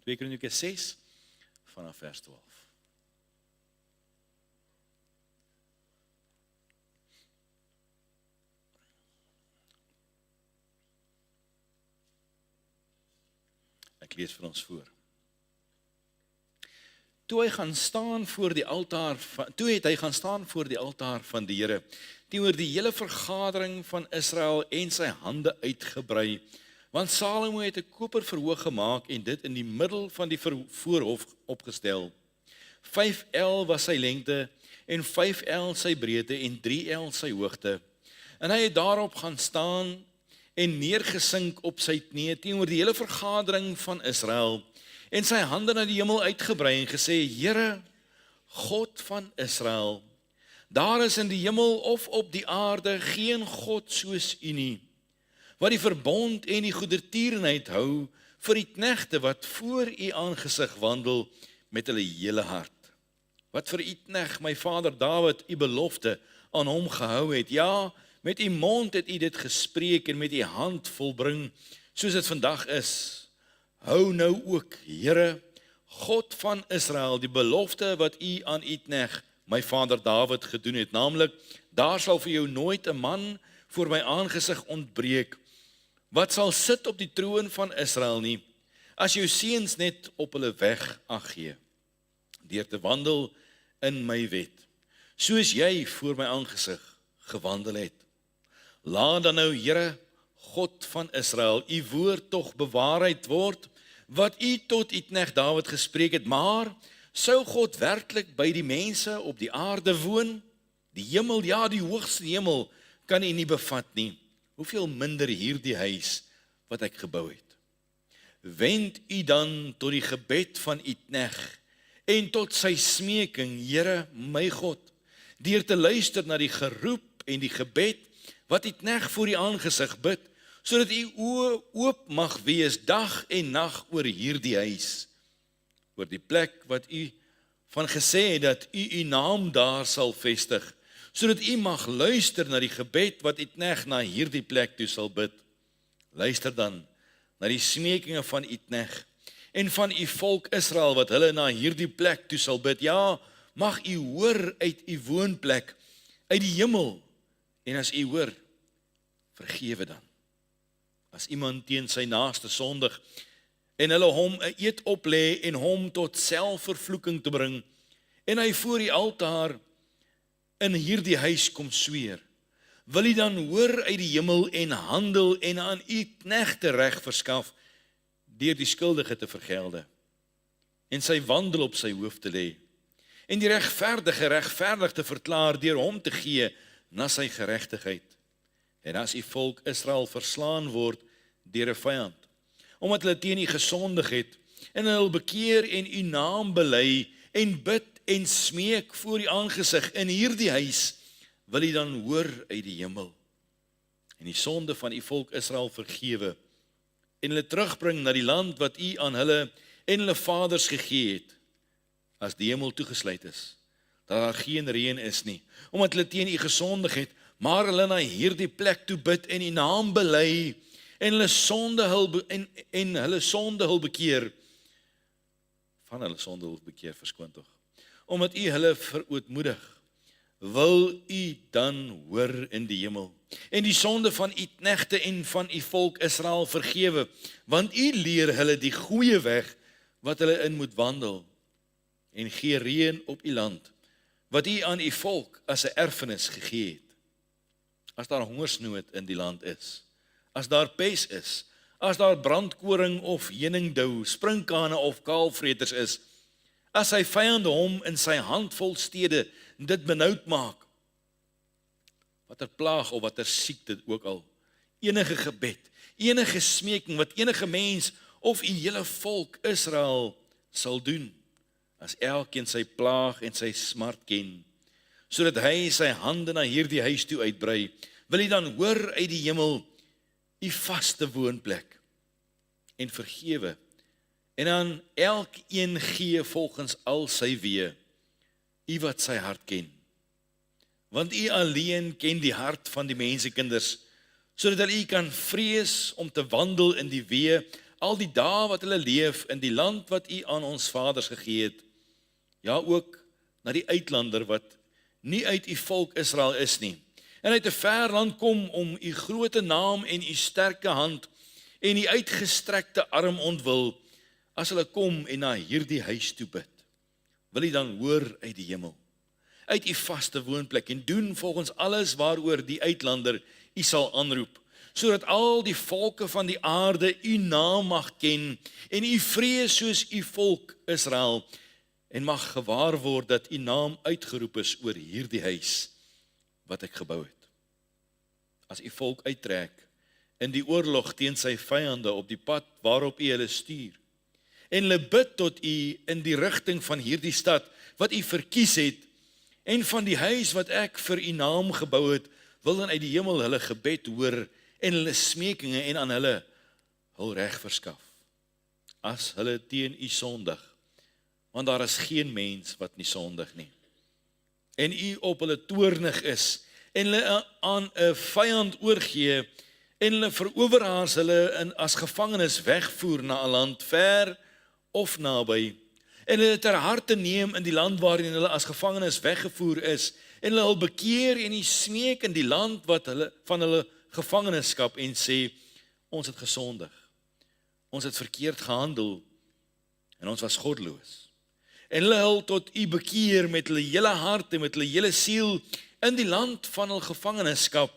2 Kronieke 6 vanaf vers 12. Ek lees vir ons voor. Toe het hy gaan staan voor die altaar van die Here, teenoor die hele vergadering van Israel en sy hande uitgebrei, want Salomo het 'n koperverhoog gemaak en dit in die middel van die voorhof opgestel. 5 el was sy lengte en 5 el sy breedte en 3 el sy hoogte. En hy het daarop gaan staan en neergesink op sy knieë teenoor die hele vergadering van Israel en sy hande na die hemel uitgebrei en gesê: Here, God van Israel, daar is in die hemel of op die aarde geen God soos U nie, wat die verbond en die goedertierenheid hou vir die knegte wat voor U aangesig wandel met hulle hele hart. Wat vir U knegt, my vader Dawid, U belofte aan hom gehou het. Ja, met U mond het U dit gespreek en met U hand volbring, soos dit vandag is. Hou nou ook, Here, God van Israel, die belofte wat U aan U knegt, my vader Dawid, gedoen het, naamlik, daar sal vir jou nooit 'n man voor my aangesig ontbreek, wat sal sit op die troon van Israel nie, as jou seuns net op hulle weg ag gee, deur te wandel in my wet, soos jy voor my aangesig gewandel het. Laat dan nou, Here, God van Israel, U woord tog bewaarheid word, wat U tot U knegt Dawid gespreek het, maar sou God werklik by die mense op die aarde woon? Die hemel, ja, die hoogste hemel, kan U nie bevat nie. Hoeveel minder hierdie huis wat ek gebou het. Wend U dan tot die gebed van U knegt en tot sy smeking, Here, my God, deur te luister na die geroep en die gebed wat U knegt voor U aangesig bid, sodat U oë oop mag wees dag en nag oor hierdie huis, oor die plek wat U van gesê het dat U naam daar sal vestig, sodat U mag luister na die gebed wat U knegt na hierdie plek toe sal bid. Luister dan na die smekinge van U knegt en van U volk Israel wat hulle na hierdie plek toe sal bid. Ja, mag U hoor uit U woonplek, uit die hemel, en as U hoor, vergewe dan. As iemand teen sy naaste sondig en hulle hom 'n eed oplê en hom tot selfvervloeking te bring en hy voor die altaar in hierdie huis kom sweer, wil U dan hoor uit die hemel en handel en aan U knegte reg verskaf deur die skuldige te vergelde en sy wandel op sy hoof te lê en die regverdige regverdig te verklaar deur hom te gee na sy geregtigheid. En as U volk Israel verslaan word deur 'n vyand, omdat hulle teen U gesondig het, en hulle bekeer en U naam bely, en bid en smeek voor U aangesig in hierdie huis, wil U dan hoor uit die hemel, en die sonde van U volk Israel vergewe, en hulle terugbring na die land wat U aan hulle en hulle vaders gegee het, as die hemel toegesluit is, dat daar geen reën is nie, omdat hulle teen U gesondig het, maar hulle na hierdie plek toe bid en U naam bely en hulle sonde hul bekeer, van hulle sonde hul bekeer, verskoon tog, omdat U hulle verootmoedig, wil U dan hoor in die hemel en die sonde van U knegte en van U volk Israel vergewe, want U leer hulle die goeie weg wat hulle in moet wandel en gee reën op U land wat U aan U volk as 'n erfenis gegee het. As daar hongersnood in die land is, as daar pes is, as daar brandkoring of heuningdou, sprinkane of kaalvreters is, as sy vyande hom in sy handvol stede dit benoud maak, watter plaag of watter siekte ook al, enige gebed, enige smeking wat enige mens of U hele volk Israel sal doen, as elkeen sy plaag en sy smart ken, sodat hy sy hande na hierdie huis toe uitbrei, wil U dan hoor uit die hemel U vaste woonplek en vergewe en aan elkeen gee volgens al sy weë, U wat sy hart ken. Want U alleen ken die hart van die mensekinders, sodat hulle U kan vrees om te wandel in die weë al die dae wat hulle leef in die land wat U aan ons vaders gegee het, ja ook na die uitlander wat nie uit U volk Israel is nie, en uit 'n ver land kom om U groote naam en U sterke hand en U uitgestrekte arm ontwil, as hulle kom en na hierdie huis toe bid, wil U dan hoor uit die hemel, uit U vaste woonplek en doen volgens alles waaroor die uitlander U sal aanroep, sodat al die volke van die aarde U naam mag ken en U vrees soos U volk Israel, en mag gewaar word dat U naam uitgeroep is oor hierdie huis wat ek gebou het. As U volk uittrek in die oorlog teen sy vyande op die pad waarop U hulle stuur, en hulle bid tot U in die rigting van hierdie stad wat U verkies het, en van die huis wat ek vir U naam gebou het, wil dan uit die hemel hulle gebed hoor en hulle smekinge en aan hulle hul reg verskaf. As hulle teen U sondig, want daar is geen mens wat nie sondig nie, en U op hulle toornig is, en hulle aan 'n vyand oorgee, en hulle veroweraars hulle as gevangenes wegvoer na 'n land ver of naby, en hulle ter harte neem in die land waarin hulle as gevangenes weggevoer is, en hulle hul bekeer en U smeek in die land wat hulle van hulle gevangenskap en sê, ons het gesondig, ons het verkeerd gehandel, en ons was goddeloos. En hulle hul tot U bekeer met hulle hele hart en met hulle hele siel in die land van hul gevangenskap,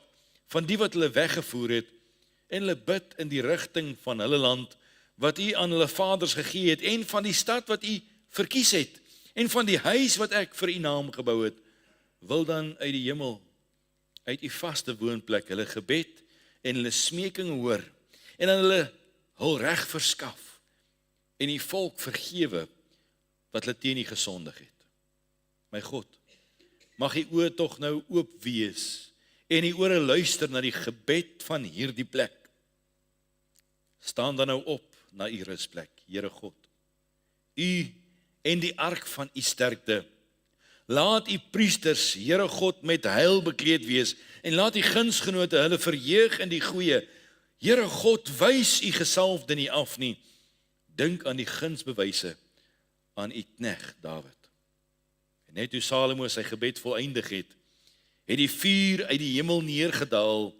van die wat hulle weggevoer het, en hulle bid in die rigting van hulle land, wat U aan hulle vaders gegee het, en van die stad wat U verkies het, en van die huis wat ek vir U naam gebou het, wil dan uit die hemel, uit U vaste woonplek, hulle gebed en hulle smeking hoor, en aan hulle hul reg verskaf, en U volk vergewe, wat hulle teen U gesondig het. My God, mag U oë tog nou oop wees, en U ore luister na die gebed van hierdie plek. Staan dan nou op na U rusplek, Here God. U en die ark van U sterkte. Laat U priesters, Here God, met heil bekleed wees, en laat U gunsgenote hulle verheug in die goeie. Here God, wys U gesalfde nie af nie. Dink aan die gunsbewyse aan U knegt Dawid. En net toe Salomo sy gebed volëindig het die vuur uit die hemel neergedaal,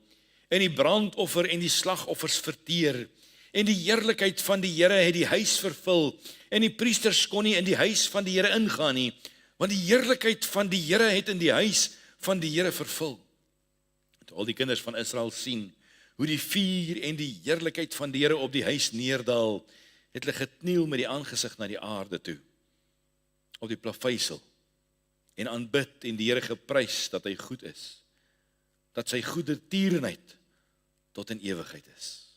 en die brandoffer en die slagoffers verteer, en die heerlikheid van die Here het die huis vervul, en die priesters kon nie in die huis van die Here ingaan nie, want die heerlikheid van die Here het in die huis van die Here vervul. Toe al die kinders van Israel sien hoe die vuur en die heerlikheid van die Here op die huis neerdaal, het hulle gekniel met die aangesig na die aarde toe, op die plaveisel, en aanbid en die Here geprys dat hy goed is, dat sy goedertierenheid tot in ewigheid is.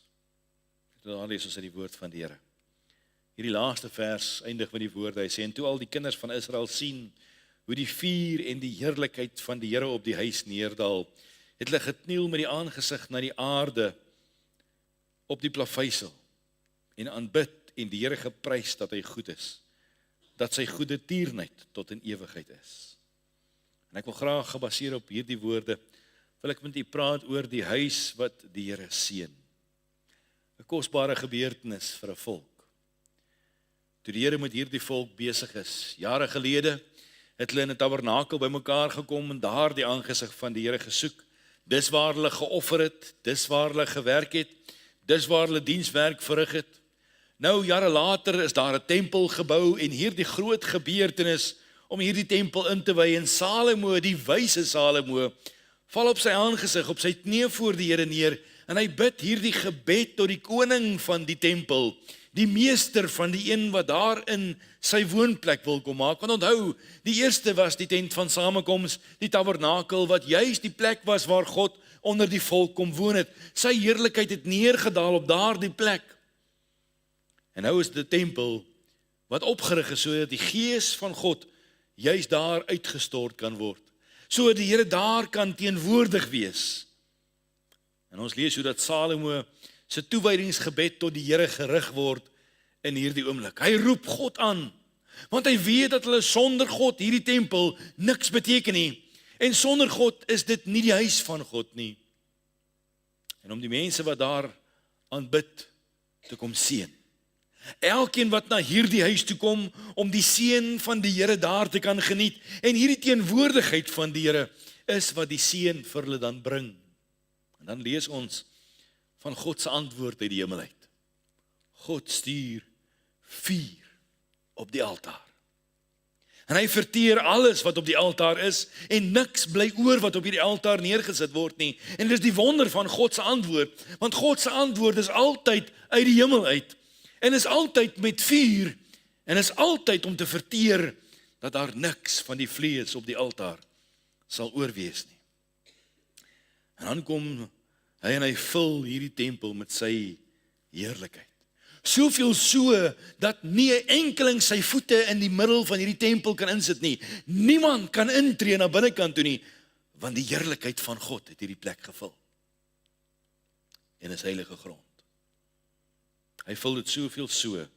Daar lees ons uit die woord van die Here. Hierdie laaste vers eindig met die woorde, hy sê, en toe al die kinders van Israel sien hoe die vuur en die heerlikheid van die Here op die huis neerdaal, het hulle gekniel met die aangesig na die aarde op die plaveisel, en aanbid en die Here geprys dat hy goed is, dat sy goedertierenheid tot in ewigheid is. En ek wil graag gebaseer op hierdie woorde, wil ek met u praat oor die huis wat die Here seën. 'n Kosbare gebeurtenis vir 'n volk. Toe die Here met hierdie volk besig is, jare gelede, het hulle in 'n tabernakel bymekaar gekom en daar die aangesig van die Here gesoek. Dis waar hulle geoffer het, dis waar hulle gewerk het, dis waar hulle dienswerk verrig het. Nou jare later is daar 'n tempel gebou en hierdie groot gebeurtenis om hierdie tempel in te wy, en Salomo, die wyse Salomo, val op sy aangesig, op sy knie voor die Here neer, en hy bid hierdie gebed tot die koning van die tempel, die meester van die een wat daarin sy woonplek wil kom maak. Want onthou, die eerste was die tent van samekoms, die tabernakel, wat juist die plek was waar God onder die volk kom woon het. Sy heerlikheid het neergedaal op daardie plek. En nou is die tempel wat opgerig is, sodat die gees van God juist daar uitgestort kan word, sodat die Here daar kan teenwoordig wees. En ons lees hoe dat Salomo se toewydingsgebed tot die Here gerig word in hierdie oomblik. Hy roep God aan, want hy weet dat hulle sonder God hierdie tempel niks beteken nie, en sonder God is dit nie die huis van God nie. En om die mense wat daar aanbid te kom seën. Elkeen wat na hierdie huis toe kom om die seën van die Here daar te kan geniet en hierdie teenwoordigheid van die Here is wat die seën vir hulle dan bring. En dan lees ons van God se antwoord uit die hemel uit. God stuur vuur op die altaar. En hy verteer alles wat op die altaar is en niks bly oor wat op hierdie altaar neergesit word nie. En dit is die wonder van God se antwoord, want God se antwoord is altyd uit die hemel uit en is altyd met vuur en is altyd om te verteer dat daar niks van die vlees op die altaar sal oorwees nie. En dan kom hy en hy vul hierdie tempel met sy heerlikheid. Soveel so, dat nie 'n enkeling sy voete in die middel van hierdie tempel kan insit nie. Niemand kan intree na binnekant toe nie, want die heerlikheid van God het hierdie plek gevul. En is heilige grond. Hy vul dit soveel so,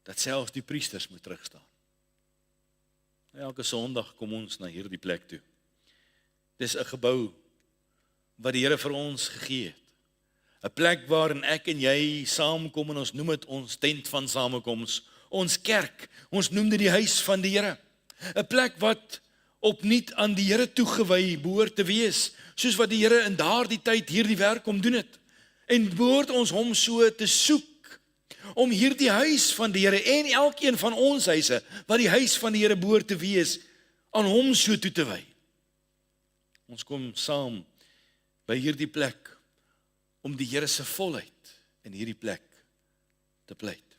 dat selfs die priesters moet terugstaan. Elke Sondag kom ons na hierdie plek toe. Dis 'n gebou wat die Here vir ons gegee het. 'n Plek waarin ek en jy saamkom en ons noem dit ons tent van samekoms, ons kerk, ons noem dit die huis van die Here. 'n Plek wat opnuut aan die Here toegewy behoort te wees, soos wat die Here in daardie tyd hierdie werk kom doen het. En behoort ons hom so te soek, om hierdie huis van die Here en elkeen van ons huise, wat die huis van die Here behoort te wees, aan hom so toe te wy. Ons kom saam by hierdie plek, om die Here se volheid in hierdie plek te pleit.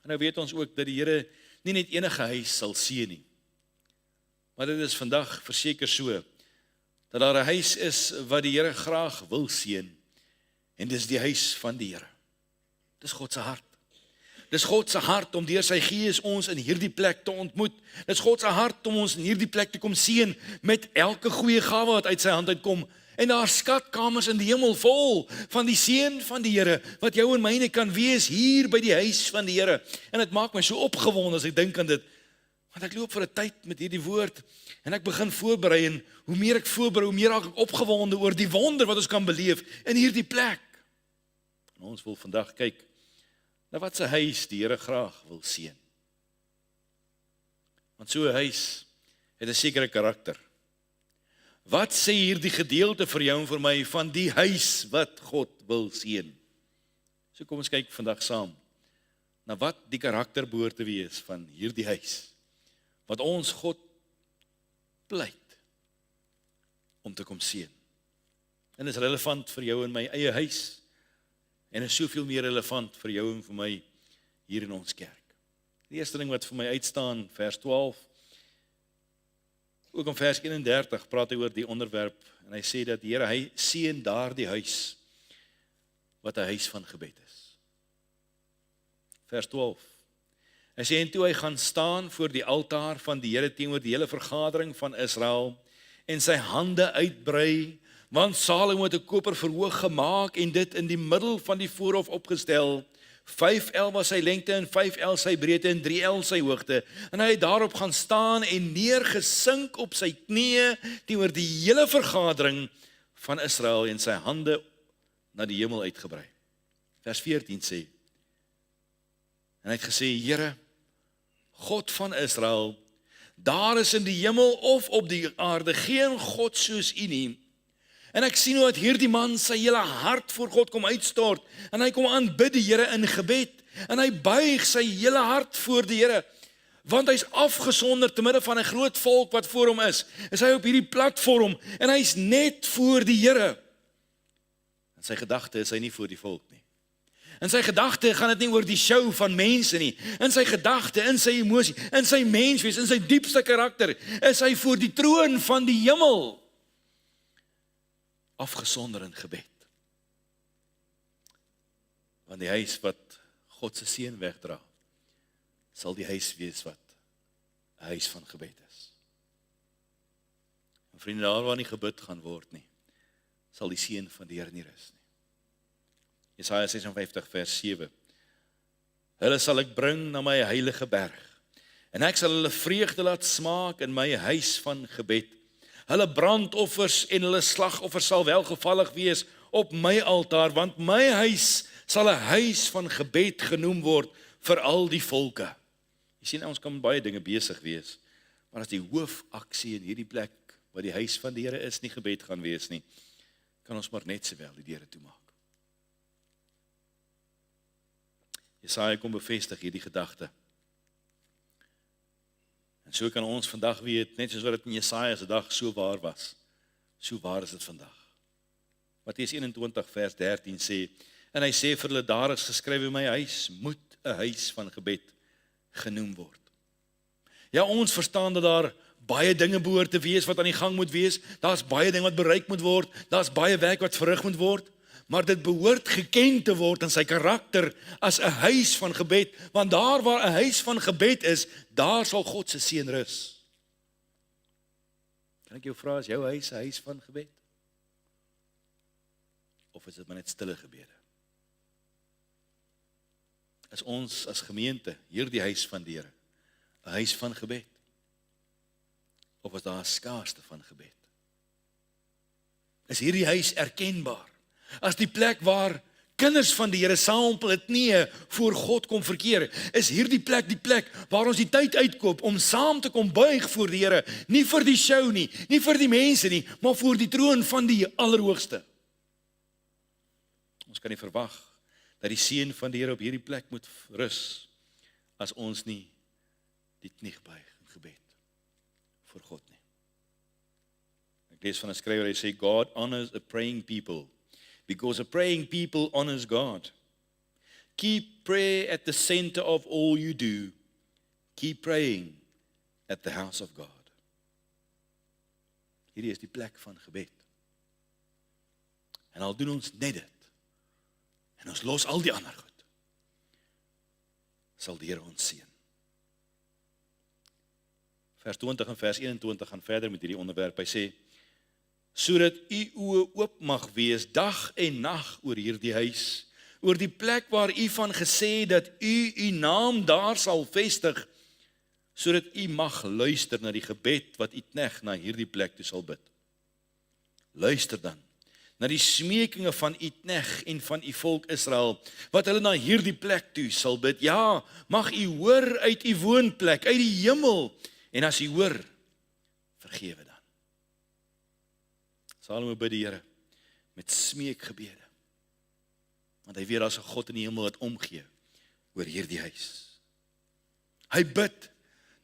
En nou weet ons ook dat die Here nie net enige huis sal seën nie. Maar dit is vandag verseker so, dat daar 'n huis is wat die Here graag wil seën, en dis die huis van die Here. Dis God se hart. Dis God se hart om deur sy Gees ons in hierdie plek te ontmoet. Dis God se hart om ons in hierdie plek te kom seën met elke goeie gawe wat uit sy hand uitkom. En daar skatkamers in die hemel vol van die seën van die Here, wat jou en myne kan wees hier by die huis van die Here. En dit maak my so opgewonde as ek dink aan dit, want ek loop vir 'n tyd met hierdie woord, en ek begin voorberei, en hoe meer ek voorberei, hoe meer raak ek opgewonde oor die wonder wat ons kan beleef in hierdie plek. En ons wil vandag kyk na wat se huis die Here graag wil seën. Want so 'n huis het 'n sekere karakter. Wat sê hierdie gedeelte vir jou en vir my van die huis wat God wil seën? So kom ons kyk vandag saam na wat die karakter behoort te wees van hierdie huis, wat ons God pleit om te kom seën. En is relevant vir jou en my eie huis, en is soveel meer relevant vir jou en vir my hier in ons kerk. Die eerste ding wat vir my uitstaan, vers 12, ook in vers 31 praat hy oor die onderwerp, en hy sê dat die Here, hy seën daardie huis, wat 'n huis van gebed is. Vers 12, hy sê, en toe hy gaan staan voor die altaar van die Here teenoor die hele vergadering van Israel, en sy hande uitbrei, want Salomo het 'n koper verhoog gemaak, en dit in die middel van die voorhof opgestel, 5 el was sy lengte en 5 el sy breedte en 3 el sy hoogte. En hy het daarop gaan staan en neergesink op sy knieë teenoor die hele vergadering van Israel en sy hande na die hemel uitgebrei. Vers 14 sê, en hy het gesê, Here, God van Israel, daar is in die hemel of op die aarde geen God soos U nie. En ek sien hoe dat hierdie man sy hele hart voor God kom uitstort, en hy kom aanbid die Here in gebed, en hy buig sy hele hart voor die Here, want hy's afgesonder te midde van 'n groot volk wat voor hom is hy op hierdie platform, en hy's net voor die Here. En sy gedagte is hy nie voor die volk nie. In sy gedagte gaan dit nie oor die show van mense nie. In sy gedagte, in sy emosie, in sy menswees, in sy diepste karakter, is hy voor die troon van die hemel, afgesonder in gebed. Want die huis wat God se seën wegdra, sal die huis wees wat 'n huis van gebed is. En vriende, daar waar nie gebid gaan word nie, sal die seën van die Here nie rus nie. Jesaja 56 vers 7. Hulle sal ek bring na my heilige berg, en ek sal hulle vreugde laat smaak in my huis van gebed. Hulle brandoffers en hulle slagoffers sal welgevallig wees op my altaar, want my huis sal 'n huis van gebed genoem word vir al die volke. Jy sien, ons kan baie dinge besig wees, maar as die hoofaksie in hierdie plek, waar die huis van die Here is, nie gebed gaan wees nie, kan ons maar net sowel die deure toemaak. Jesaja kom bevestig hierdie gedagte. En so kan ons vandag weet, net soos wat dit in Jesaja se dag so waar was, so waar is dit vandag. Matteus 21 vers 13 sê, en hy sê vir hulle, daar is geskrywe, my huis moet 'n huis van gebed genoem word. Ja, ons verstaan dat daar baie dinge behoort te wees wat aan die gang moet wees, daar's baie dinge wat bereik moet word, daar's baie werk wat verrig moet word, maar dit behoort geken te word in sy karakter as 'n huis van gebed, want daar waar 'n huis van gebed is, daar sal God se seën rus. Kan ek jou vra, is jou huis 'n huis van gebed? Of is dit maar net stille gebede? Is ons as gemeente hierdie huis van die Here 'n huis van gebed? Of is daar 'n skaarste van gebed? Is hierdie huis erkenbaar as die plek waar kinders van die Here saam op hulle knieë voor God kom verkeer? Is hierdie plek die plek waar ons die tyd uitkoop om saam te kom buig voor die Here, nie vir die show nie, nie vir die mense nie, maar voor die troon van die Allerhoogste? Ons kan nie verwag dat die seën van die Here op hierdie plek moet rus as ons nie die knie buig in gebed voor God nie. Ek lees van 'n skrywer, hy sê, God honors a praying people, because a praying people honors God. Keep prayer at the center of all you do. Keep praying at the house of God. Hierdie is die plek van gebed. En al doen ons net dit, en ons los al die ander goed, sal die Here ons seën. Vers 20 en vers 21 gaan verder met hierdie onderwerp. Hy sê, sodat u oë oop mag wees dag en nag oor hierdie huis, oor die plek waar u van gesê dat u naam daar sal vestig, sodat u mag luister na die gebed wat u knegt na hierdie plek toe sal bid. Luister dan na die smekinge van u knegt en van u volk Israel, wat hulle na hierdie plek toe sal bid. Ja, mag u hoor uit u woonplek, uit die hemel, en as u hoor, vergewe dan. Salomo bid die Here met smeekgebede, want hy weet daar's 'n God in die hemel wat omgee oor hierdie huis. Hy bid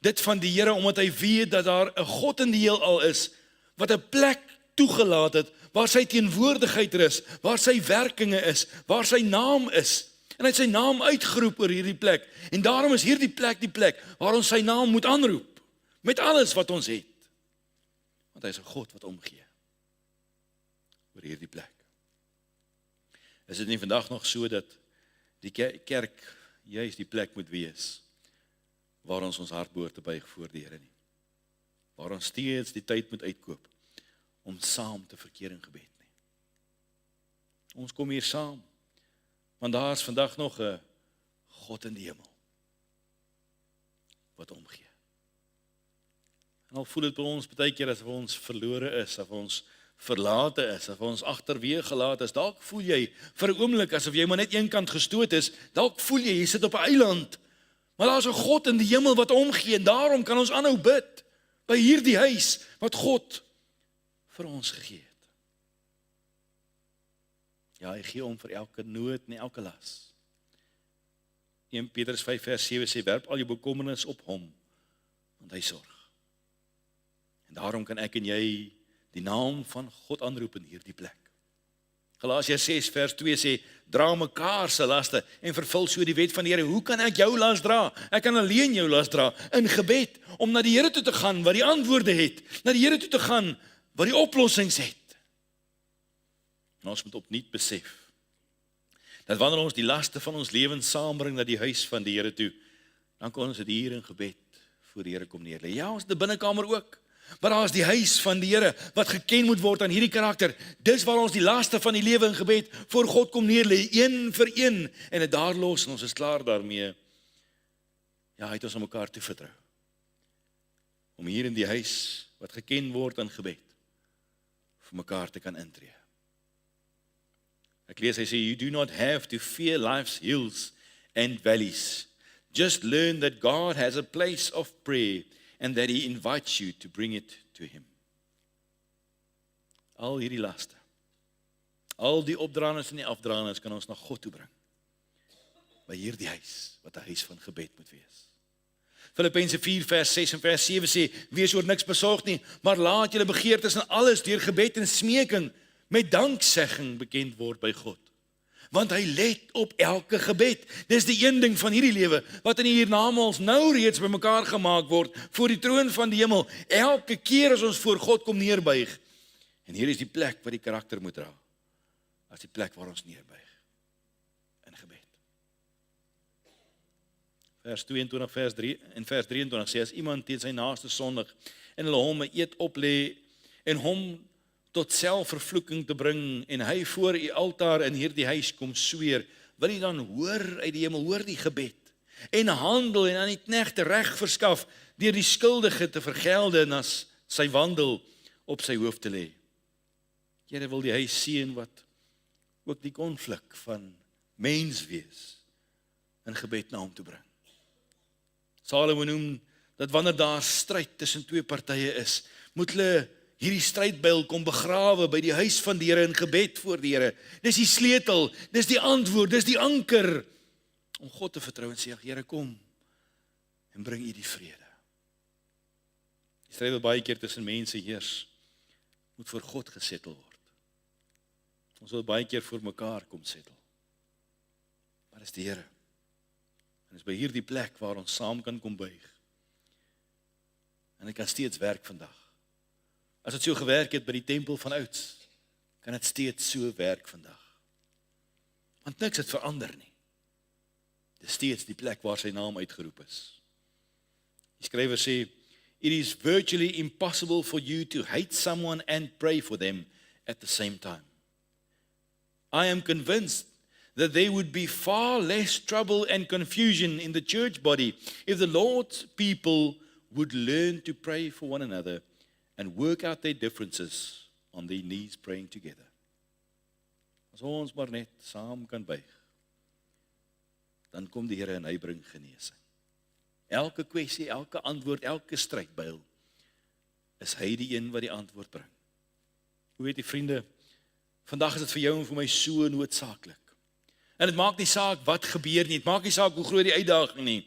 dit van die Here omdat hy weet dat daar 'n God in die heelal is wat 'n plek toegelaat het waar sy teenwoordigheid is, waar sy werkinge is, waar sy naam is. En hy het sy naam uitgeroep oor hierdie plek. En daarom is hierdie plek die plek waar ons sy naam moet aanroep met alles wat ons het. Want hy is 'n God wat omgee oor hierdie plek. Is dit nie vandag nog so dat die kerk juist die plek moet wees waar ons hart behoort te buig voor die Here nie? Waar ons steeds die tyd moet uitkoop om saam te verkeer in gebed nie. Ons kom hier saam, want daar is vandag nog 'n God in die hemel wat omgee. En al voel dit by ons baie keer asof ons verlore is, of ons verlate is, of ons agterweë gelaat is, dalk voel jy vir 'n oomblik asof jy maar net een kant gestoot is, dalk voel jy sit op 'n eiland, maar daar is 'n God in die hemel wat omgee, en daarom kan ons aanhou bid by hierdie huis wat God vir ons gegee het. Ja, hy gee om vir elke nood en elke las. 1 Petrus 5 vers 7 sê, werp al jou bekommernis op hom, want hy sorg. En daarom kan ek en jy die naam van God aanroep in hierdie plek. Galasiërs 6 vers 2 sê, dra mekaar se laste en vervul so die wet van die Here. Hoe kan ek jou las dra? Ek kan alleen jou las dra in gebed, om na die Here toe te gaan wat die antwoorde het, na die Here toe te gaan wat die oplossings het. En ons moet opnuut besef dat wanneer ons die laste van ons lewens saambring na die huis van die Here toe, dan kan ons dit hier in gebed voor die Here kom neerlê. Ja, ons het 'n binnekamer ook, maar daar is die huis van die Here wat geken moet word aan hierdie karakter. Dis waar ons die laste van die lewe in gebed voor God kom neerlê, een vir een, en dit daar los, en ons is klaar daarmee. Ja, hy het ons aan mekaar toe vertrou, om hier in die huis wat geken word aan gebed, vir mekaar te kan intree. Ek lees, hy sê, you do not have to fear life's hills and valleys. Just learn that God has a place of prayer and that he invites you to bring it to him. Al hierdie laste, al die opdraandes en die afdraandes kan ons na God toe bring. By hierdie huis, wat 'n huis van gebed moet wees. Filippense 4 vers 6 en vers 7 sê, wees oor niks besorg nie, maar laat julle begeertes en alles deur gebed en smeking met danksegging bekend word by God. Want hy let op elke gebed. Dis die een ding van hierdie lewe, wat in die hiernamaals nou reeds bymekaar gemaak word, voor die troon van die hemel, elke keer as ons voor God kom neerbuig. En hier is die plek waar die karakter moet dra, as die plek waar ons neerbuig, in gebed. Vers 22 en vers 23 sê, as iemand teen sy naaste sondig, en hulle hom 'n eed oplê, en hom tot selfvervloeking te bring, en hy voor die altaar in hierdie huis kom sweer, wil hy dan hoor uit die hemel, hoor die gebed, en handel en aan die knegte reg verskaf, deur die skuldige te vergelde, en as sy wandel op sy hoof te lê. Here wil die huis seën wat ook die konflik van mens wees, in gebed na hom te bring. Salomo noem dat wanneer daar stryd tussen twee partye is, moet hulle hierdie strydbuil kom begrawe by die huis van die Here in gebed voor die Here. Dis die sleutel, dis die antwoord, dis die anker om God te vertrou en sê, Here, kom en bring U die vrede. Die stryd wat baie keer tussen mense heers, moet voor God gesettel word. Ons wil baie keer voor mekaar kom settel. Maar dis die Here. En dis by hierdie plek waar ons saam kan kom buig. En dit kan steeds werk vandag. As dit so gewerk het by die tempel van ouds, kan dit steeds so werk vandag. Want niks het verander nie. Dis steeds die plek waar sy naam uitgeroep is. Die skrywer sê, it is virtually impossible for you to hate someone and pray for them at the same time. I am convinced that there would be far less trouble and confusion in the church body if the Lord's people would learn to pray for one another and work out their differences on their knees praying together. As ons maar net saam kan buig, dan kom die Here en hy bring genesing. Elke kwessie, elke antwoord, elke strydbuil, is hy die een wat die antwoord bring. Hoe weet die vriende, vandag is dit vir jou en vir my so noodsaaklik. En dit maak nie saak wat gebeur nie, dit maak nie saak hoe groot die uitdaging nie,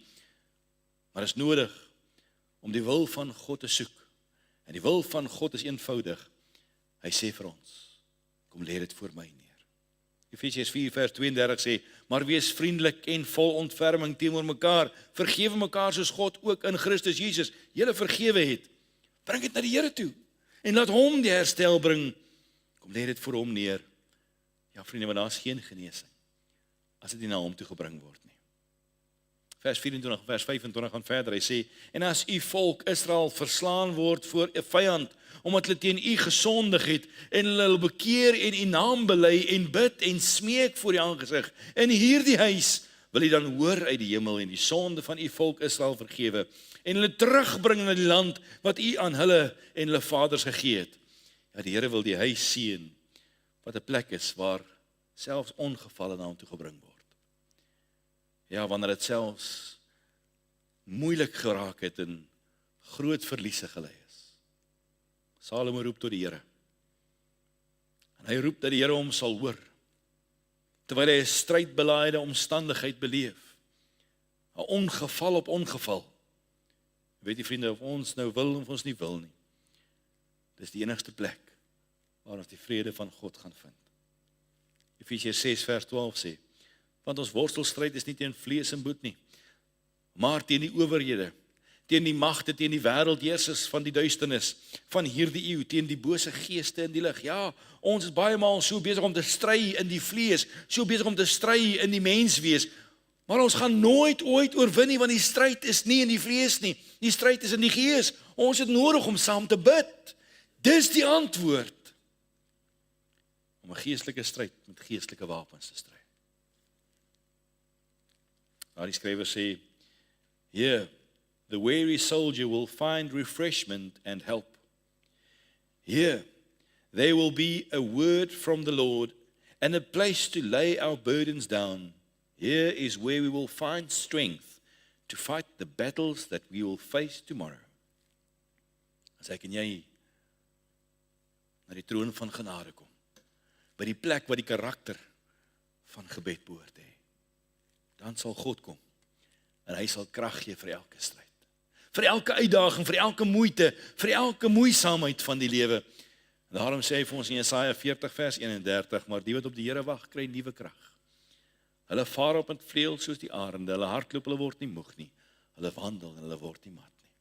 maar is nodig om die wil van God te soek. En die wil van God is eenvoudig. Hy sê vir ons, kom lê dit voor my neer. Efesiërs 4 vers 32 sê, maar wees vriendelik en vol ontferming teenoor mekaar, vergewe mekaar soos God ook in Christus Jesus julle vergewe het. Bring dit na die Here toe, en laat hom die herstel bring. Kom lê dit voor hom neer. Ja vriende, maar daar is geen genesing, as dit nie na hom toe gebring word nie. Vers 24, vers 25 gaan verder, hy sê, en as u volk Israel verslaan word voor 'n vyand, omdat hulle teen u gesondig het, en hulle bekeer en u naam bely, en bid en smeek voor die aangesig, in hierdie huis, wil hy dan hoor uit die hemel, en die sonde van u volk Israel vergewe, en hulle terugbring na die land, wat u aan hulle en hulle vaders gegee het. Ja, die Here wil die huis seën, wat 'n plek is, waar selfs ongevalle na hom toe gebring word. Ja, wanneer dit selfs moeilik geraak het en groot verliese gelei is. Salomo roep tot die Here. En hy roep dat die Here hom sal hoor, terwyl hy 'n strydbelaaide omstandigheid beleef. 'n Ongeval op ongeval. Weet die vriende, of ons nou wil of ons nie wil nie. Dis die enigste plek waar ons die vrede van God gaan vind. Efesiërs 6 vers 12 sê, want ons worstelstryd is nie teen vlees en bloed nie, maar teen die owerhede, teen die magte, teen die wêreldheersers van die duisternis, van hierdie eeu, teen die bose geeste in die lig. Ja, ons is baie maal so besig om te stry in die vlees, so besig om te stry in die menswees, maar ons gaan nooit ooit oorwin nie, want die stryd is nie in die vlees nie, die stryd is in die gees. Ons het nodig om saam te bid. Dis die antwoord, om 'n geestelike stryd met geestelike wapens te stry. Die skrywer sê, here, the weary soldier will find refreshment and help. Here, there will be a word from the Lord, and a place to lay our burdens down. Here is where we will find strength to fight the battles that we will face tomorrow. As ek en jy na die troon van genade kom, by die plek waar die karakter van gebed behoort hê, dan sal God kom en hy sal krag gee vir elke stryd, vir elke uitdaging, vir elke moeite, vir elke moeisaamheid van die lewe. En daarom sê hy vir ons in Jesaja 40 vers 31, maar die wat op die Here wag, kry nuwe krag. Hulle vaar op met vleuels soos die arende, hulle hardloop, hulle word nie moeg nie, hulle wandel en hulle word nie mat nie.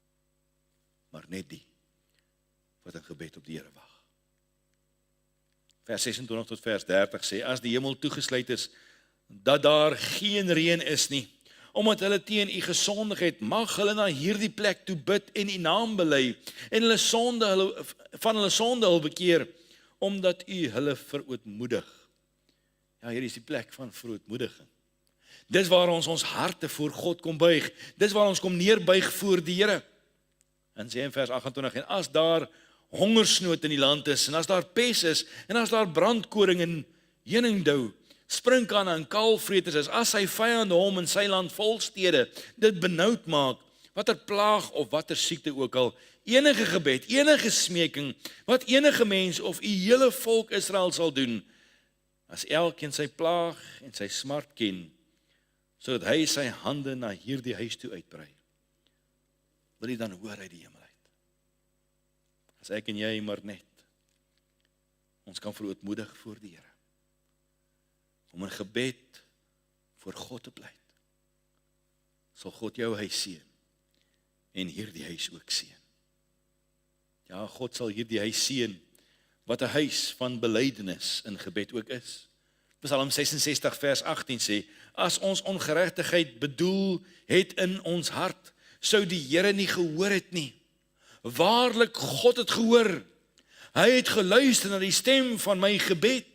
Maar net die wat in gebed op die Here wag. Vers 26 tot vers 30 sê, as die hemel toegesluit is, dat daar geen reën is nie, omdat hulle teen u gesondigheid, mag hulle na hierdie plek toe bid en u naam bely, en van hulle sonde hul bekeer, omdat u hulle verootmoedig. Ja, hier is die plek van verootmoediging. Dis waar ons harte voor God kom buig, dis waar ons kom neerbuig voor die Here. En sê in vers 28, en as daar hongersnood in die land is, en as daar pes is, en as daar brandkoring en heuningdou, sprinkane en kaalvreters is, as sy vyande hom in sy land vol stede dit benoud maak, watter plaag of watter siekte ook al, enige gebed, enige smeking, wat enige mens of u hele volk Israel sal doen, as elkeen sy plaag en sy smart ken, sodat hy sy hande na hierdie huis toe uitbrei, wil hy dan hoor uit die hemel uit. As ek en jy maar net, ons kan verootmoedig voor die Here, om in gebed voor God te pleit, sal God jou huis seën, en hierdie huis ook seën. Ja, God sal hierdie huis seën, wat 'n huis van belydenis in gebed ook is. Psalm 66 vers 18 sê, as ons ongeregtigheid bedoel het in ons hart, sou die Here nie gehoor het nie. Waarlik, God het gehoor. Hy het geluister na die stem van my gebed.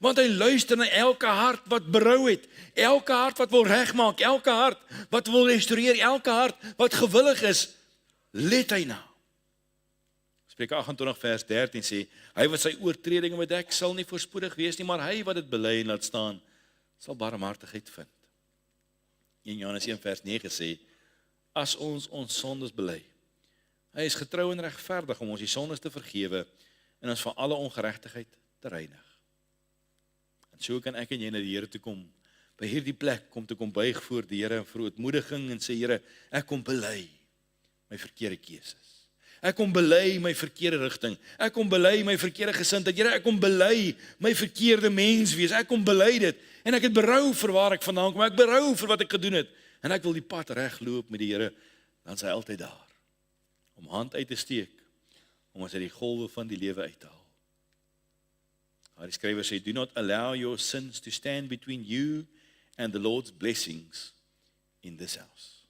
Want hy luister na elke hart wat berou het, elke hart wat wil regmaak, elke hart wat wil restoreer, elke hart wat gewillig is, let hy na. Spreuke 28 vers 13 sê, hy wat sy oortredinge bedek, sal nie voorspoedig wees nie, maar hy wat dit bely en laat staan, sal barmhartigheid vind. In Johannes 1 vers 9 sê, as ons sondes bely, hy is getrou en regverdig om ons die sondes te vergewe en ons van alle ongeregtigheid te reinig. En so kan ek en jy na die Here toe kom, by hierdie plek kom te kom buig voor die Here in verootmoediging en sê, Here, ek kom bely my verkeerde keuses. Ek kom bely my verkeerde rigting. Ek kom bely my verkeerde gesindheid. Here, ek kom bely my verkeerde mens wees. Ek kom bely dit. En ek het berou vir waar ek vandaan kom. Ek berou vir wat ek gedoen het. En ek wil die pad regloop met die Here. Dan is hy altyd daar. Om hand uit te steek. Om ons uit die golwe van die lewe uit te haal. Die skrywer sê, do not allow your sins to stand between you and the Lord's blessings in this house.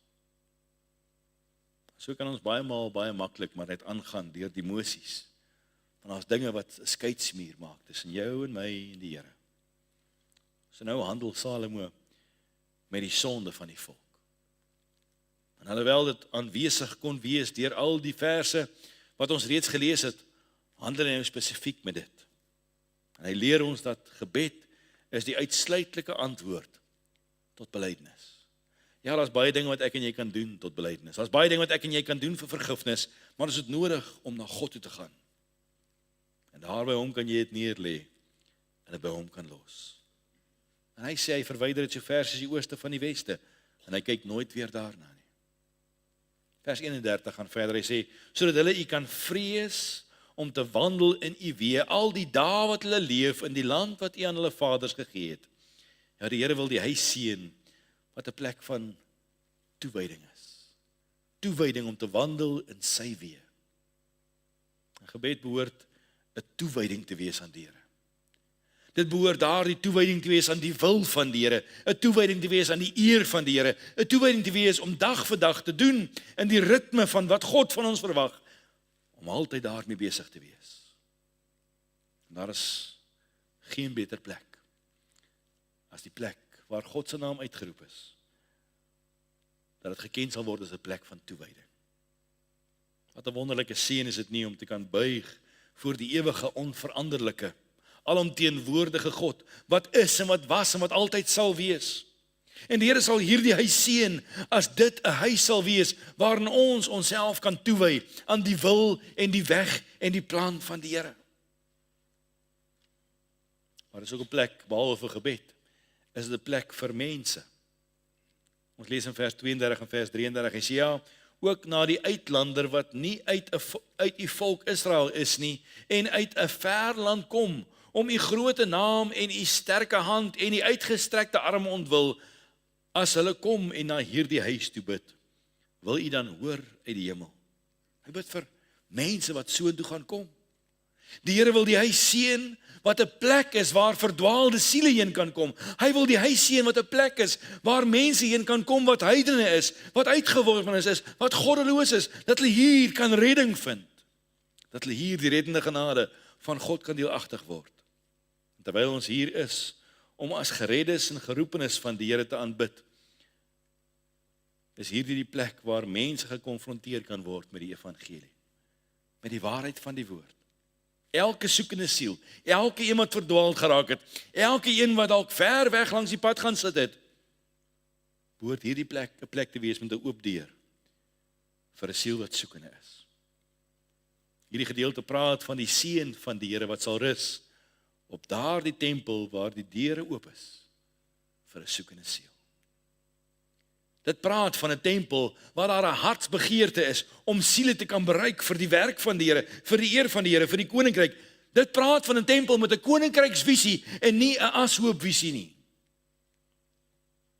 So kan ons baie maklik maar net aangaan deur die emosies. Want daar's dinge wat 'n skeidsmuur maak tussen jou en my en die Here. So nou handel Salomo met die sonde van die volk. En alhoewel dit aanwesig kon wees deur al die verse wat ons reeds gelees het, handel hy nou spesifiek met dit. En hy leer ons dat gebed is die uitsluitlike antwoord tot belydenis. Ja, daar's baie dinge wat ek en jy kan doen tot belydenis. Daar's baie dinge wat ek en jy kan doen vir vergifnis, maar dit is nodig om na God toe te gaan. En daar by hom kan jy dit neerlê en dit by hom kan los. En hy sê hy verwyder dit so ver as die ooste van die weste en hy kyk nooit weer daarna nie. Vers 31 gaan verder, hy sê, sodat hulle u kan vrees om te wandel in u weë al die dae wat hulle leef in die land wat u aan hulle vaders gegee het. Ja, die Here wil die huis seën wat 'n plek van toewyding is. Toewyding om te wandel in sy weë. 'n Gebed behoort 'n toewyding te wees aan die Here. Dit behoort daardie toewyding te wees aan die wil van die Here, 'n toewyding te wees aan die eer van die Here, 'n toewyding te wees om dag vir dag te doen in die ritme van wat God van ons verwag, om altyd daarmee besig te wees. En daar is geen beter plek as die plek waar God se naam uitgeroep is, dat dit geken sal word as 'n plek van toewyding. Wat 'n wonderlike seën is dit nie om te kan buig voor die ewige onveranderlike, alomteenwoordige God, wat is en wat was en wat altyd sal wees. En die Here sal hierdie huis seën as dit 'n huis sal wees waarin ons onsself kan toewy aan die wil en die weg en die plan van die Here. Maar is ook 'n plek behalwe vir gebed, is dit 'n plek vir mense. Ons lees in vers 32 en vers 33, hy sê ja, ook na die uitlander wat nie uit u volk Israel is nie en uit 'n ver land kom om u groot naam en u sterke hand en u uitgestrekte arm ontwil, as hulle kom en na hierdie huis toe bid, wil u dan hoor uit die hemel. Hy bid vir mense wat soontoe gaan kom. Die Here wil die huis seën wat 'n plek is waar verdwaalde siele heen kan kom. Hy wil die huis seën wat 'n plek is waar mense heen kan kom wat heidene is, wat uitgeworpenes is, wat goddeloos is, dat hulle hier kan redding vind. Dat hulle hier die reddende genade van God kan deelagtig word. En terwyl ons hier is om as gereddes en geroepenes van die Here te aanbid, is hierdie die plek waar mense gekonfronteer kan word met die evangelie, met die waarheid van die woord. Elke soekende siel, elke een wat verdwaald geraak het, elke een wat dalk ver weg langs die pad gaan sit het, behoort hierdie plek 'n plek te wees met 'n oop deur vir 'n siel wat soekende is. Hierdie gedeelte praat van die seën van die Here wat sal rus op daardie tempel waar die deure oop is vir 'n soekende siel. Dit praat van 'n tempel waar daar 'n hartsbegeerte is om siele te kan bereik vir die werk van die Here, vir die eer van die Here, vir die koninkryk. Dit praat van 'n tempel met 'n koninkryksvisie en nie 'n ashoopvisie nie.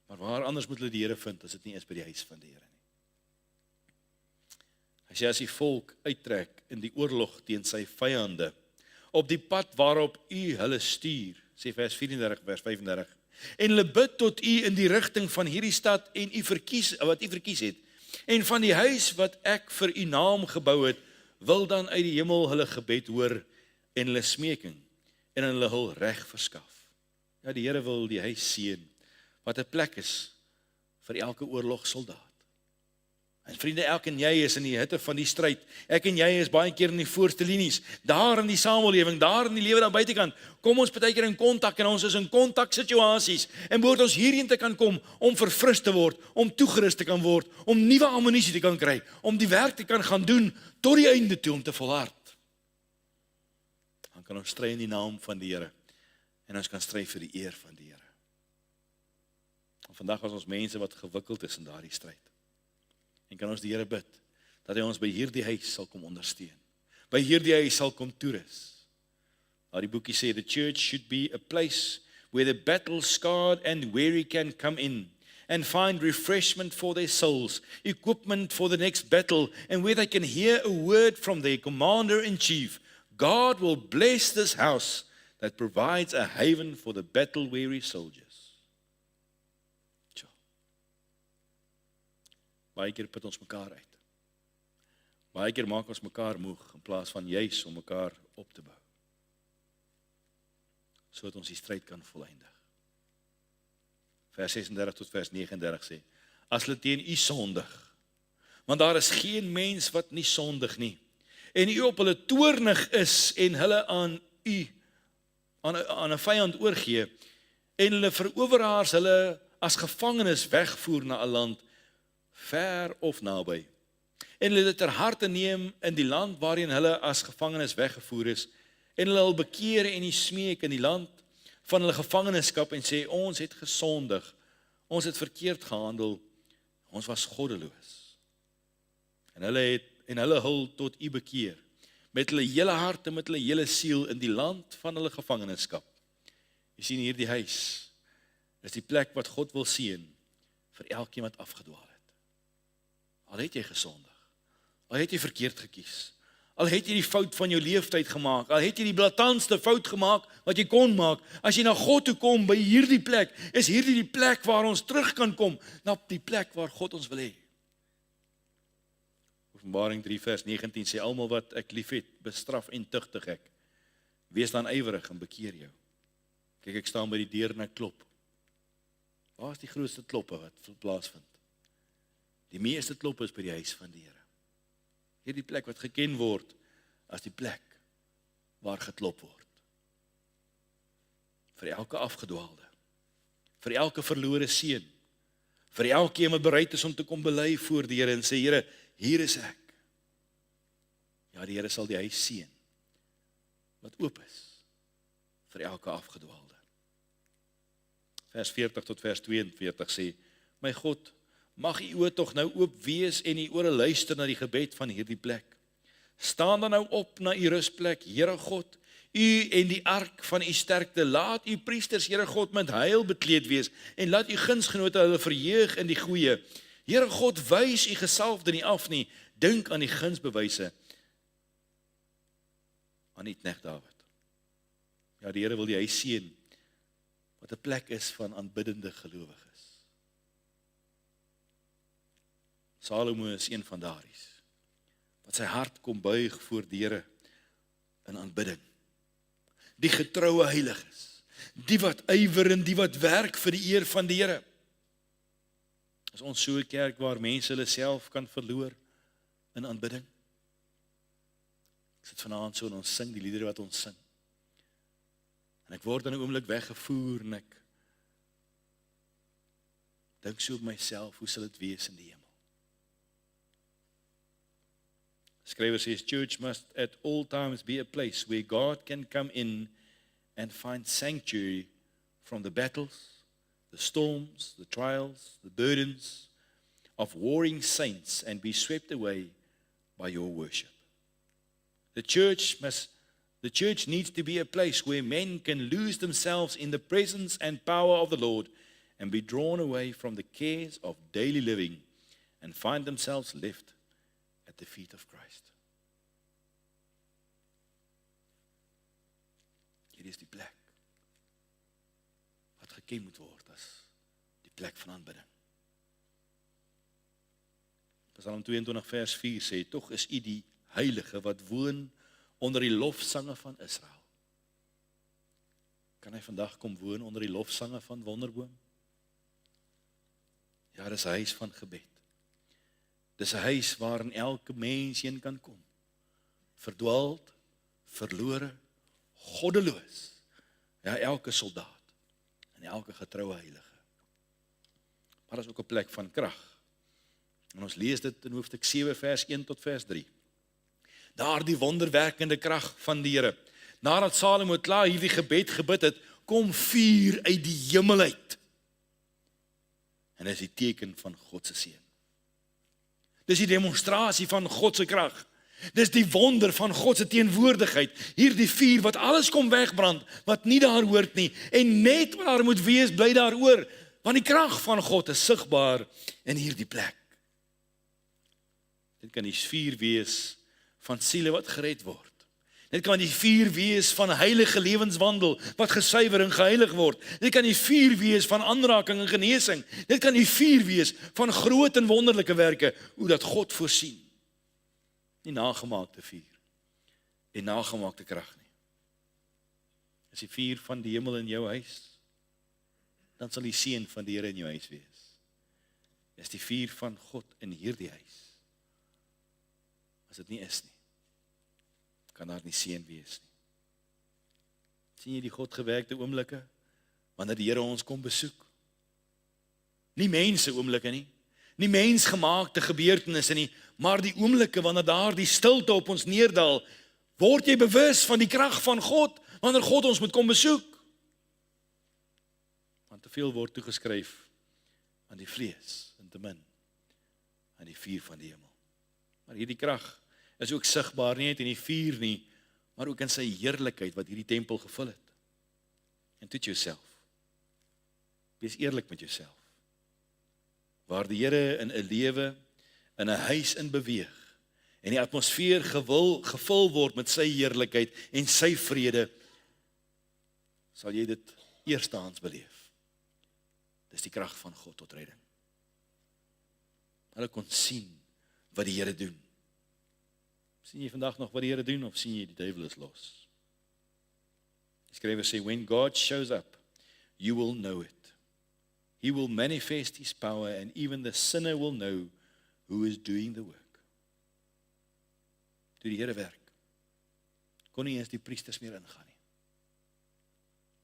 Maar waar anders moet hulle die Here vind as dit nie is by die huis van die Here nie? Hy sê as die volk uittrek in die oorlog teen sy vyande, op die pad waarop u hulle stuur, sê vers 34, vers 35, en hulle bid tot u in die rigting van hierdie stad en u verkies, wat u verkies het, en van die huis wat ek vir u naam gebou het, wil dan uit die hemel hulle gebed hoor en hulle smeking en hulle hul reg verskaf. Ja, die Here wil die huis seën wat 'n plek is vir elke oorlogsoldaat. En vriende, ek en jy is in die hitte van die stryd. Ek en jy is baie keer in die voorste linies, daar in die samelewing, daar in die lewe daar buitekant. Kom ons baie keer in kontak en ons is in kontaksituasies en behoort ons hierheen te kan kom om verfris te word, om toegerus te kan word, om nuwe ammunisie te kan kry, om die werk te kan gaan doen tot die einde toe om te volhard. Dan kan ons stry in die naam van die Here en ons kan stry vir die eer van die Here. En vandag was ons mense wat gewikkeld is in daardie stryd. En kan ons die Here bid, dat hy ons by hierdie huis sal kom ondersteun. By hierdie huis sal kom toerus. Maar die boekie sê, the church should be a place where the battle-scarred and weary can come in and find refreshment for their souls, equipment for the next battle, and where they can hear a word from their commander-in-chief. God will bless this house that provides a haven for the battle-weary soldiers. Baie keer put ons mekaar uit. Baie keer maak ons mekaar moeg in plaas van juis om mekaar op te bou. Sodat ons die stryd kan voleindig. Vers 36 tot vers 39 sê, as hulle teen u sondig, want daar is geen mens wat nie sondig nie, en u op hulle toornig is en hulle aan u, aan 'n vyand oorgee, en hulle veroweraars hulle as gevangenes wegvoer na 'n land, ver of naby, en hulle dit ter harte neem in die land waarin hulle as gevangenes weggevoer is, en hulle hul bekeer en die smeek in die land van hulle gevangenskap en sê, ons het gesondig, ons het verkeerd gehandel, ons was goddeloos. En hulle hul tot u bekeer, met hulle hele hart en met hulle hele siel in die land van hulle gevangenskap. Jy sien hier die huis, is die plek wat God wil seën vir elkeen wat afgedwaal het. Al het jy gesondig, al het jy verkeerd gekies, al het jy die fout van jou leeftyd gemaak, al het jy die blaatantste fout gemaak wat jy kon maak, as jy na God toe kom by hierdie plek, is hierdie die plek waar ons terug kan kom, na die plek waar God ons wil hê. Openbaring 3 vers 19 sê, almal wat ek lief het, bestraf en tugtig ek. Wees dan ywerig en bekeer jou. Kyk, ek staan by die deur en ek klop. Waar is die grootste kloppe wat plaasvind? Die meeste klop is by die huis van die Here. Hierdie plek wat geken word as die plek waar geklop word. vir elke afgedwaalde, vir elke verlore seun, vir elkeen wat bereid is om te kom bely voor die Here en sê, Here, hier is ek. Ja, die Here sal die huis seën wat oop is vir elke afgedwaalde. Vers 40 tot vers 42 sê, my God, mag u oë tog nou oop wees en u ore luister na die gebed van hierdie plek. Staan dan nou op na u rusplek, Here God, u en die ark van u sterkte, laat u priesters, Here God, met heil bekleed wees, en laat u gunsgenote hulle verheug in die goeie. Here God, wys u gesalfde nie af nie, dink aan die gunsbewyse aan die knegt Dawid. Ja, die Here wil die huis seën, wat 'n plek is van aanbiddende gelowiges. Salomo is een van daardie, wat sy hart kom buig voor die Here in aanbidding. Die getroue heiliges, die wat ywer en die wat werk vir die eer van die Here. Is ons so 'n kerk waar mense hulle self kan verloor in aanbidding? Ek sit vanaand so en ons sing die liedere wat ons sing. En ek word in 'n oomblik weggevoer en ek dink so op myself, hoe sal dit wees in die hemel? Skrywer says, church must at all times be a place where God can come in and find sanctuary from the battles, the storms, the trials, the burdens of warring saints and be swept away by your worship. The church needs to be a place where men can lose themselves in the presence and power of the Lord and be drawn away from the cares of daily living and find themselves left at the feet of Christ. Hier is die plek wat geken moet word as die plek van aanbidding. Psalm 22 vers 4 sê, tog is u die heilige wat woon onder die lofsange van Israel. Kan hy vandag kom woon onder die lofsange van Wonderboom? Ja, dis 'n huis van gebed. Dis 'n huis waarin elke mens heen kan kom. Verdwaald, verlore, goddeloos. Ja, elke soldaat en elke getroue heilige. Maar daar is ook 'n plek van krag. En ons lees dit in hoofstuk 7 vers 1 tot vers 3. Daar die wonderwerkende krag van die Here. Nadat Salomo klaar hierdie gebed gebid het, kom vuur uit die hemel uit. En dit is die teken van God se seën. Dis die demonstrasie van God se krag. Dis die wonder van God se teenwoordigheid. Hierdie vuur wat alles kom wegbrand, wat nie daar hoort nie. En net wat daar moet wees, bly daar oor. Want die krag van God is sigbaar in hierdie plek. Dit kan die vuur wees van siele wat gered word. Dit kan die vuur wees van heilige lewenswandel, wat gesuiwer en geheilig word. Dit kan die vuur wees van aanraking en genesing. Dit kan die vuur wees van groot en wonderlike werke, hoe dat God voorsien. Nie nagemaakte vuur en nagemaakte krag nie. As die vuur van die hemel in jou huis, dan sal die seën van die Here in jou huis wees. Is die vuur van God in hierdie huis. As dit nie is nie, kan daar nie seën wees nie. Sien jy die God gewerkte oomblikke, wanneer die Here ons kom besoek? Nie mense oomblikke nie, nie mensgemaakte gebeurtenisse nie, maar die oomblikke wanneer daar die stilte op ons neerdal, word jy bewus van die krag van God, wanneer God ons moet kom besoek. Want te veel word toegeskryf aan die vlees, en te min aan die vuur van die hemel. Maar hierdie krag is ook sigbaar nie net in die vuur nie, maar ook in sy heerlikheid wat hierdie tempel gevul het. En toets jouself. Wees eerlik met jouself. Waar die Here in 'n lewe, in 'n huis in beweeg, en die atmosfeer gevul word met sy heerlikheid en sy vrede, sal jy dit eerstehands beleef. Dis die krag van God tot redding. Hulle kon sien wat die Here doen. Sien jy vandag nog wat die Here doen, of sien jy die duiwel is los? Die skrywer sê, when God shows up, you will know it. He will manifest his power and even the sinner will know who is doing the work. Toe die Here werk, kon nie eens die priesters meer ingaan nie.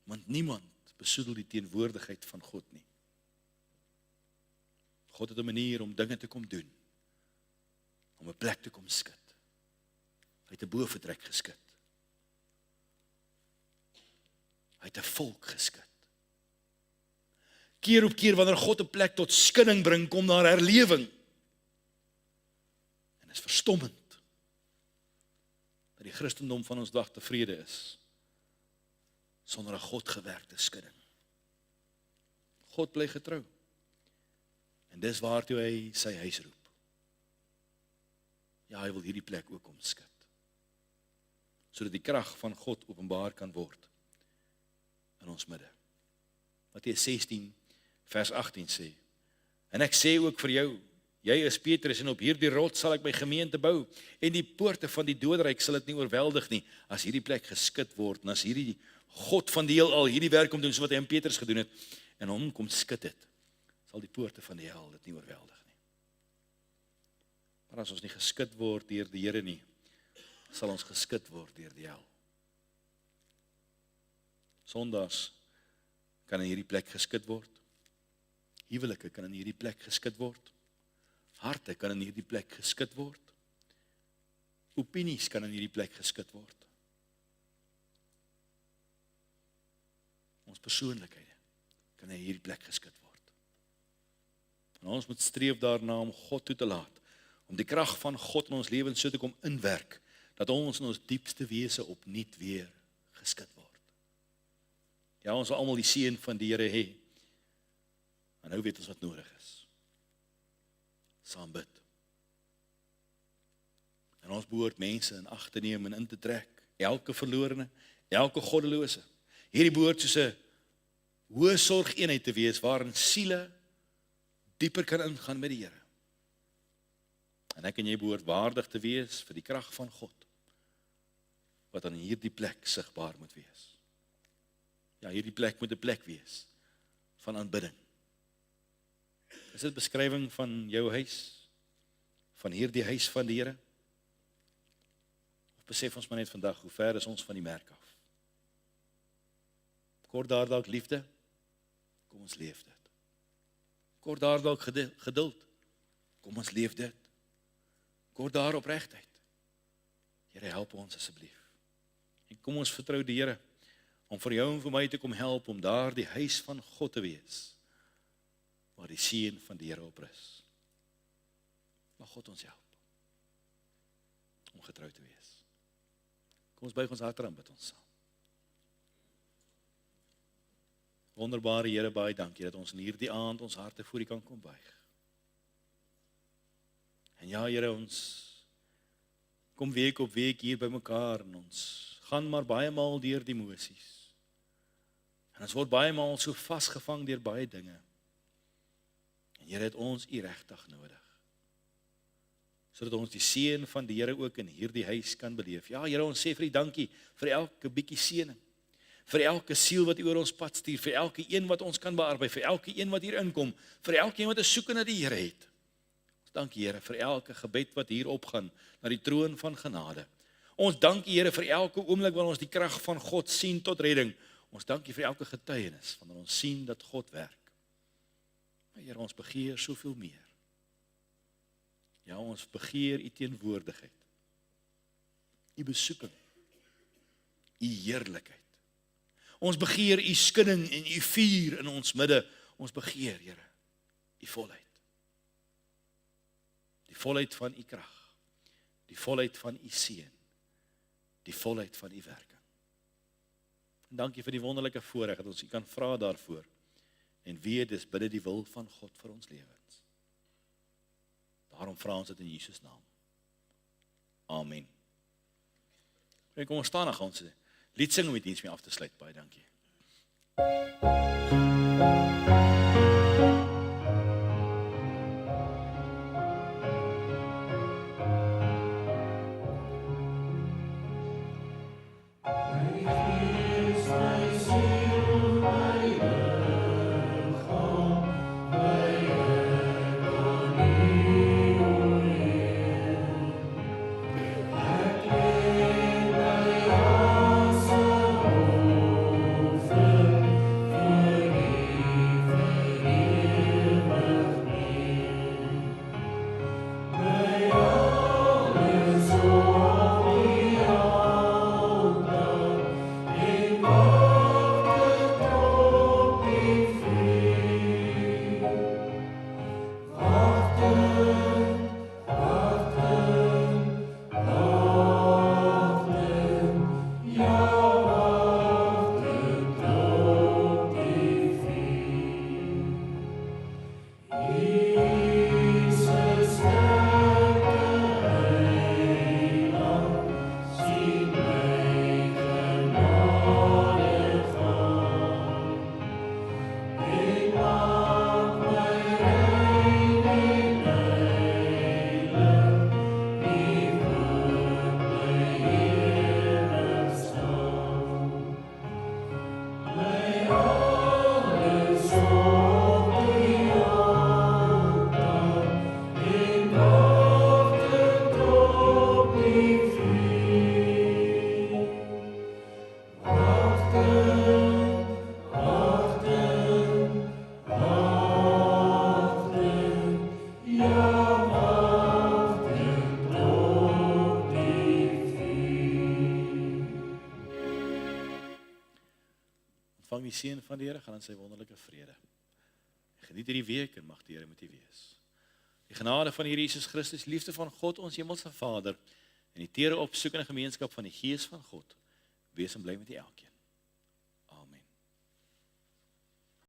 Want niemand besoedel die teenwoordigheid van God nie. God het 'n manier om dinge te kom doen, om 'n plek te kom skud. Hy het 'n bovertrek geskit. Hy het 'n volk geskit. Keer op keer wanneer God 'n plek tot skudding bring, kom daar herlewing. En is verstommend dat die Christendom van ons dag tevrede is sonder 'n God gewerkte skudding. God bly getrou. En dis waartoe hy sy huis roep. Ja, hy wil hierdie plek ook omskud, sodat die krag van God openbaar kan word in ons midde. Matteus 16 vers 18 sê, en ek sê ook vir jou, jy is Petrus en op hierdie rots sal ek my gemeente bou, en die poorte van die doderyk sal dit nie oorweldig nie, as hierdie plek geskit word, en as hierdie God van die heelal hierdie werk kom doen, so wat hy in Petrus gedoen het, en hom kom skit het, sal die poorte van die hel dit nie oorweldig nie. Maar as ons nie geskit word deur die Here nie, sal ons geskit word deur die hel. Sondags kan in hierdie plek geskit word. Huwelike kan in hierdie plek geskit word. Harte kan in hierdie plek geskit word. Opinies kan in hierdie plek geskit word. Ons persoonlikhede kan in hierdie plek geskit word. En ons moet streef daarna om God toe te laat, om die krag van God in ons lewens so te kom inwerk, dat ons in ons diepste wese opnuut weer geskit word. Ja, ons wil almal die seën van die Here hê. En nou weet ons wat nodig is. Saam bid. En ons behoort mense in ag te neem en in te trek. Elke verlorene, elke goddelose. Hierdie behoort soos 'n hoë sorgeenheid te wees, waarin siele dieper kan ingaan met die Here. En ek en jy behoort waardig te wees vir die krag van God, wat aan hierdie plek sigbaar moet wees. Ja, hierdie plek moet 'n plek wees van aanbidding. Is dit beskrywing van jou huis? Van hierdie huis van die Here? Of besef ons maar net vandag, hoe ver is ons van die merk af? Kort daar dalk liefde? Kom ons leef dit. Kort daar dalk geduld? Kom ons leef dit. Kort daar opregtheid? Here, help ons asseblief. En kom ons vertrou die Here, om vir jou en vir my te kom help, om daar die huis van God te wees, waar die seën van die Here op rus. Mag God ons help, om getrou te wees. Kom ons buig ons harte aan, bid ons saam. Wonderbare Here, baie dankie, dat ons in hierdie aand ons harte voor U kan kom buig. En ja, Here, ons kom week op week hier by mekaar, en ons gaan maar baie maal deur die emosies. En ons word baie maal so vasgevang deur baie dinge. En Here, het ons U regtig nodig, sodat ons die seën van die Here ook in hierdie huis kan beleef. Ja, Here, ons sê vir U dankie vir elke bietjie seëning, vir elke siel wat U oor ons pad stuur, vir elke een wat ons kan bearbei, vir elke een wat hier inkom, vir elke een wat 'n soeke na die Here het. Ons dankie, Here, vir elke gebed wat hier opgaan na die troon van genade. Ons dankie, Here, vir elke oomblik wanneer ons die krag van God sien tot redding. Ons dankie vir elke getuienis wanneer ons sien dat God werk. Maar Here, ons begeer soveel meer. Ja, ons begeer U teenwoordigheid, U besoeking, U heerlikheid. Ons begeer U skudding en U vuur in ons midde. Ons begeer, Here, U volheid. Die volheid van U krag, die volheid van U seën, die volheid van U werking. En dankie vir die wonderlike voorreg dat ons U kan vra daarvoor, en weet dis binne die wil van God vir ons lewens. Daarom vra ons dit in Jesus naam. Amen. Kom ons staan, gaan ons lied sing om die diens mee af te sluit. Baie dankie. Over ontvang die seën van die Here, gaan in sy wonderlike vrede. Geniet hierdie week en mag die Here met u wees. Die genade van die Here Jesus Christus, liefde van God, ons hemelse Vader, en die tere opsoekende gemeenskap van die Gees van God, wees en bly met u elkeen.